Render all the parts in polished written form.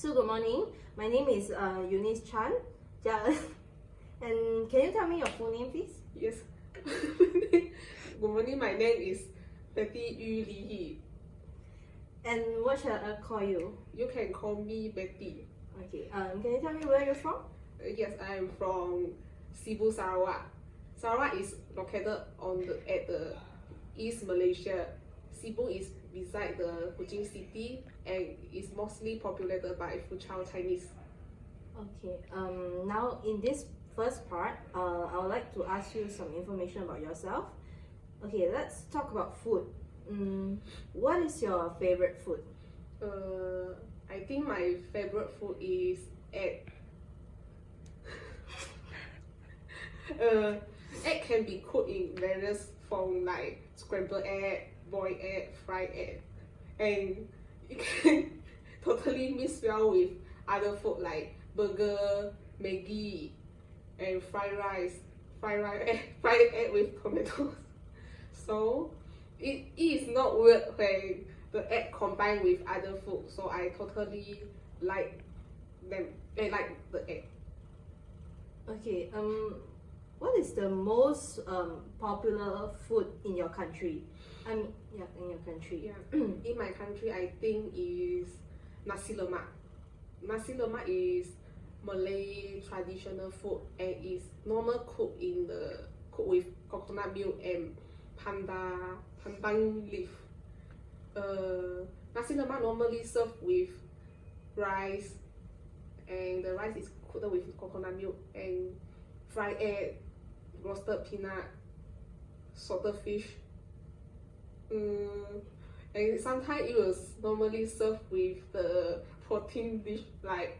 So good morning. My name is Eunice Chan. And can you tell me your full name, please? Yes. Good morning. My name is Betty Yii Li Hee. And what shall I call you? You can call me Betty. Okay. Can you tell me where you're from? Yes, I am from Cebu, Sarawak. Sarawak is located at the East Malaysia. Cebu is beside the Kuching city and is mostly populated by Fuchao Chinese. Okay. Now in this first part, I would like to ask you some information about yourself. Okay, let's talk about food. What is your favorite food? I think my favorite food is egg. Egg can be cooked in various forms like scrambled egg, boiled egg, fried egg, and it can totally mix well with other food like burger, Maggi, and fried egg with tomatoes. So it is not weird when the egg combined with other food. So I totally like them. I like the egg. Okay. What is the most popular food in your country? In your country. Yeah. In my country, I think is nasi lemak. Nasi lemak is Malay traditional food and is normal cooked with coconut milk and pandan leaf. Nasi lemak normally served with rice, and the rice is cooked with coconut milk and fried egg, roasted peanut, salted fish. And sometimes it was normally served with the protein dish like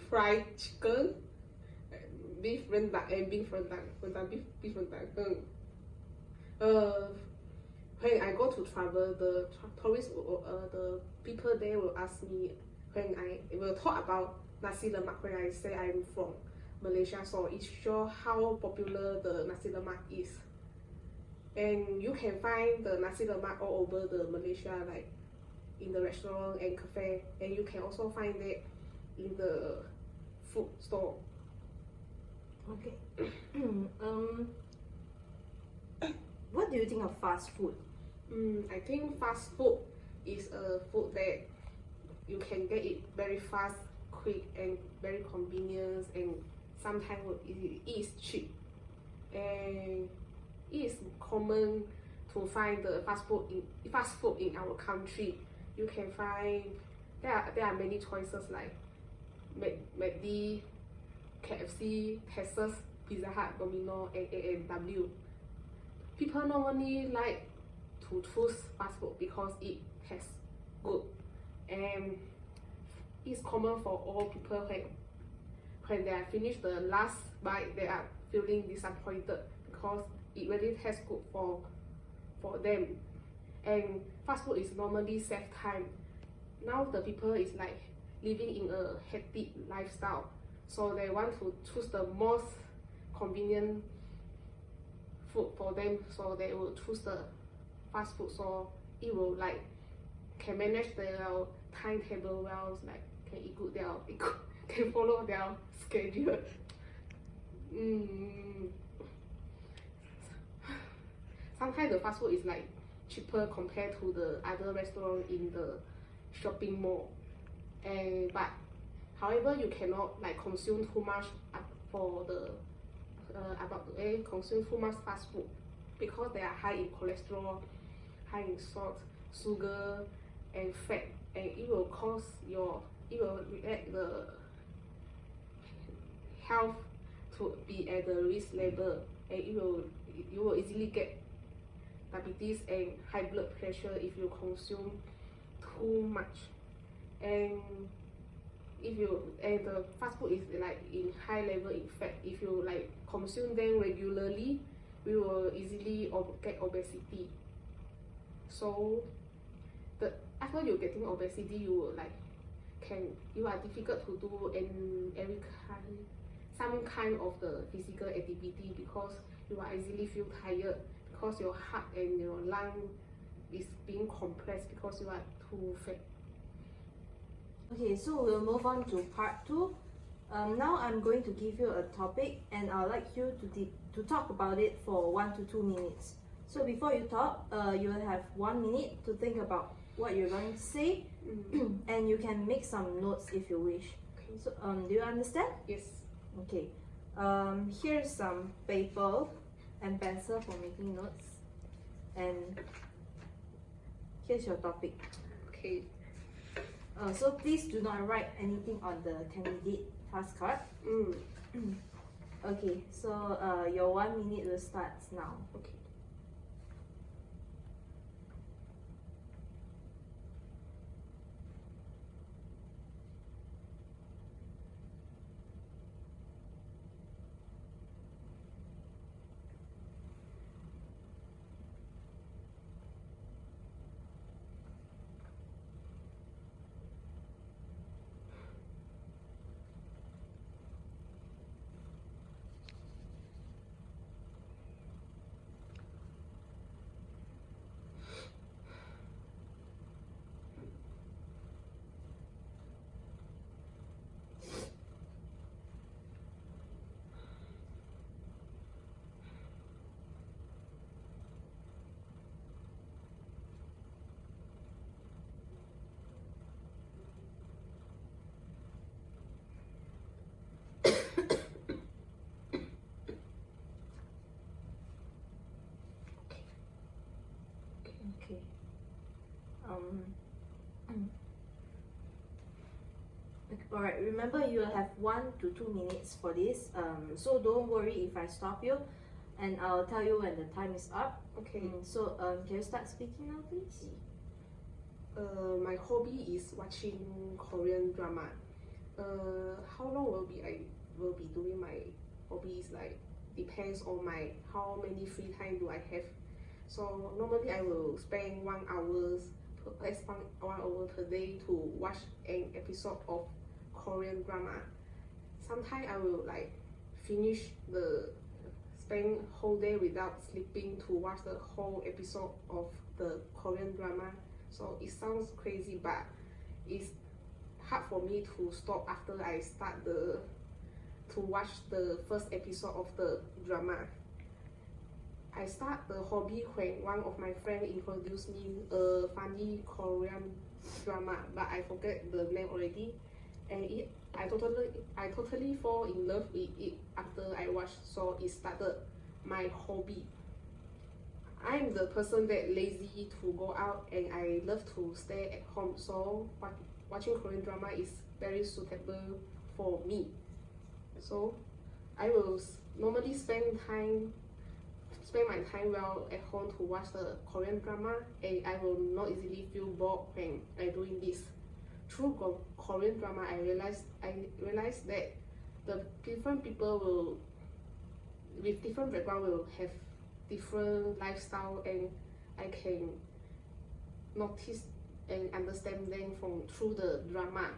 fried chicken, beef rendang, and beef rendang. When I go to travel, the tourists, the people there will ask me when I will talk about nasi lemak when I say I'm from Malaysia. So it shows how popular the nasi lemak is. And you can find the nasi lemak all over the Malaysia, like in the restaurant and cafe, and you can also find it in the food store. Okay. What do you think of fast food? I think fast food is a food that you can get it very fast, quick, and very convenient, and sometimes it is cheap. And it is common to find the fast food in our country. You can find there are many choices like McD, KFC, Texas, Pizza Hut, Domino, and A&W. People normally like to choose fast food because it tastes good, and it's common for all people when they are finished the last bite, they are feeling disappointed because it really tastes good for them. And fast food is normally save time. Now the people is like living in a hectic lifestyle, so they want to choose the most convenient food for them, so they will choose the fast food. So it will like can manage their timetable well, like can eat good, can follow their schedule. Sometimes the fast food is like cheaper compared to the other restaurant in the shopping mall, but however you cannot like consume too much consume too much fast food because they are high in cholesterol, high in salt, sugar, and fat, and it will make the health to be at the risk level, and you will easily get diabetes and high blood pressure if you consume too much. And the fast food is like in high level in fat. If you like consume them regularly, we will easily get obesity. So after you getting obesity, you are difficult to do some kind of the physical activity because you are easily feel tired because your heart and your lung is being compressed because you are too fat. Okay, so we'll move on to part 2. Now I'm going to give you a topic and I'd like you to talk about it for 1 to 2 minutes. So before you talk, you'll have 1 minute to think about what you're going to say and you can make some notes if you wish. Okay. So do you understand? Yes. Okay. Here's some paper and pencil for making notes. And here's your topic. Okay. So please do not write anything on the candidate task card. Okay, so your 1 minute will start now. Okay. Okay. Alright, remember you will have 1 to 2 minutes for this. So don't worry if I stop you and I'll tell you when the time is up. Okay. So can you start speaking now, please? My hobby is watching Korean drama. How long I will be doing my hobbies, like depends on how many free time do I have. So normally I will spend 1 hour per day to watch an episode of Korean drama. Sometimes I will like spend whole day without sleeping to watch the whole episode of the Korean drama. So it sounds crazy, but it's hard for me to stop after I start to watch the first episode of the drama. I start the hobby when one of my friends introduced me a funny Korean drama, but I forget the name already. And I totally fall in love with it after I watched, so it started my hobby. I'm the person that lazy to go out and I love to stay at home, so watching Korean drama is very suitable for me. So I will normally spend my time well at home to watch the Korean drama, and I will not easily feel bored when I'm doing this. Through Korean drama, I realized that the different people with different background will have different lifestyle, and I can notice and understand them through the drama.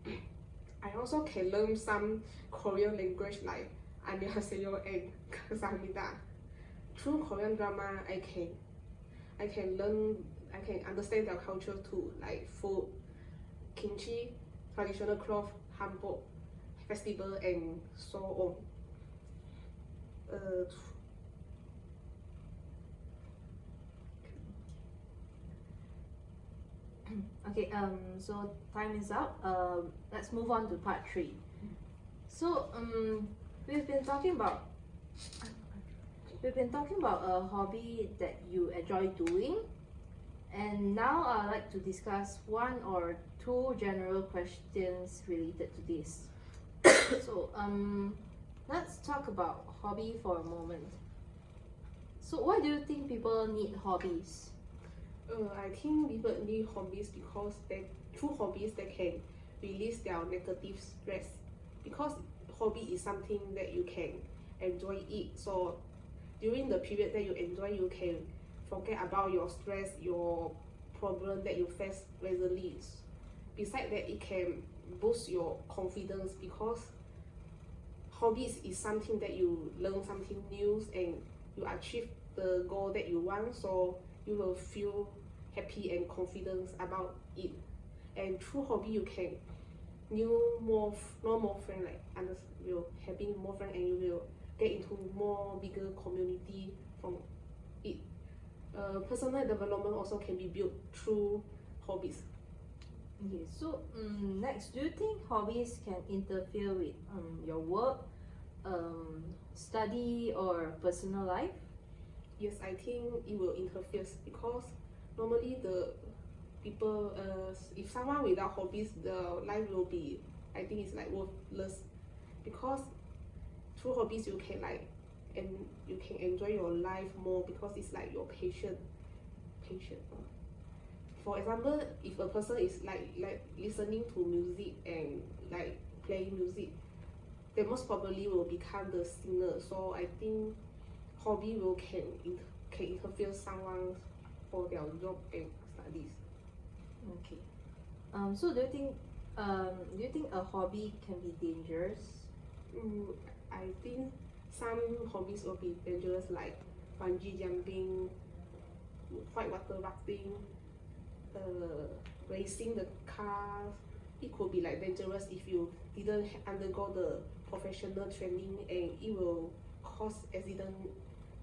I also can learn some Korean language like 안녕하세요 and 감사합니다. Through Korean drama, I can understand their culture too, like food, kimchi, traditional cloth, hanbok, festival, and so on. Okay, so time is up. Let's move on to part 3. So we've been talking about a hobby that you enjoy doing, and now I'd like to discuss 1 or 2 general questions related to this. So let's talk about hobby for a moment. So why do you think people need hobbies? I think people need hobbies because through hobbies they can release their negative stress. Because hobby is something that you can enjoy it. So during the period that you enjoy, you can forget about your stress, your problem that you face regularly. Besides that, it can boost your confidence because hobbies is something that you learn something new and you achieve the goal that you want, so you will feel happy and confident about it. and through hobby you can know more friends, like will having more friends, and you will get into more bigger community from it. Personal development also can be built through hobbies. Okay, so next, do you think hobbies can interfere with your work, study, or personal life? Yes, I think it will interfere because normally the people, if someone without hobbies, the life will be, I think it's like worthless, because through hobbies you can like, and you can enjoy your life more because it's like your patient. For example, if a person is like listening to music and like playing music, they most probably will become the singer. So I think hobby will can interfere someone for their job and studies. Okay. So do you think a hobby can be dangerous? I think some hobbies will be dangerous, like bungee jumping, whitewater rafting, racing the cars. It could be like dangerous if you didn't undergo the professional training, and it will cause accident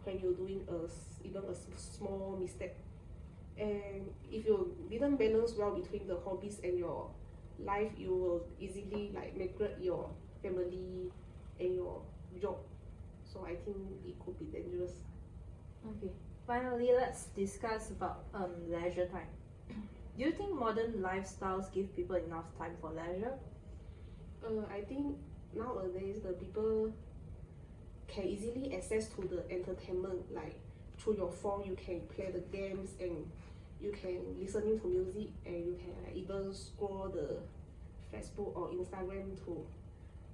when you're doing even a small mistake. And if you didn't balance well between the hobbies and your life, you will easily like neglect your family and your job. So I think it could be dangerous. Okay. Finally, let's discuss about leisure time. Do you think modern lifestyles give people enough time for leisure? I think nowadays the people can easily access to the entertainment, like through your phone you can play the games, and you can listening to music, and you can like, even scroll the Facebook or Instagram to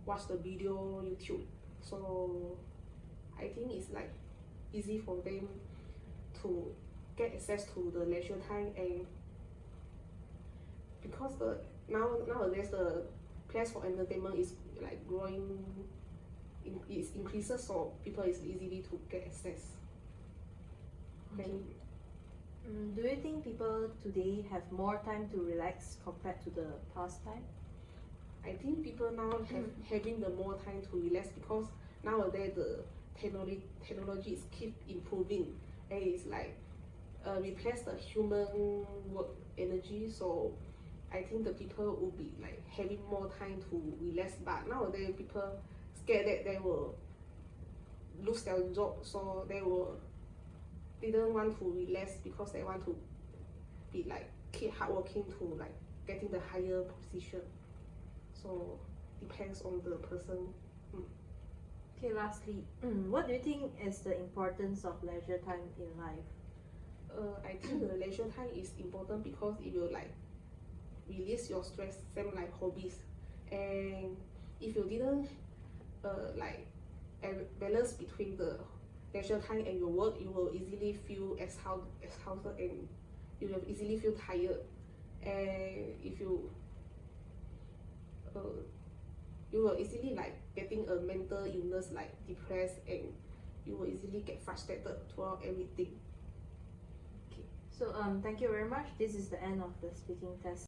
watch the video YouTube. So I think it's like easy for them to get access to the leisure time, and because nowadays the place for entertainment is like growing, it increases, so people is easily to get access. Okay. Do you think people today have more time to relax compared to the past time? I think people now having the more time to relax because nowadays the technology is keep improving, and it's like replace the human work energy. So I think the people will be like having more time to relax. But nowadays people scared that they will lose their job, so didn't want to relax because they want to be like keep hardworking to like getting the higher position. So depends on the person. Okay, lastly, what do you think is the importance of leisure time in life? I think the leisure time is important because it will like release your stress, same like hobbies. And if you didn't like balance between the leisure time and your work, you will easily feel exhausted, and you will easily feel tired. And if you will easily like getting a mental illness like depressed, and you will easily get frustrated throughout everything. Okay, so thank you very much. This is the end of the speaking test.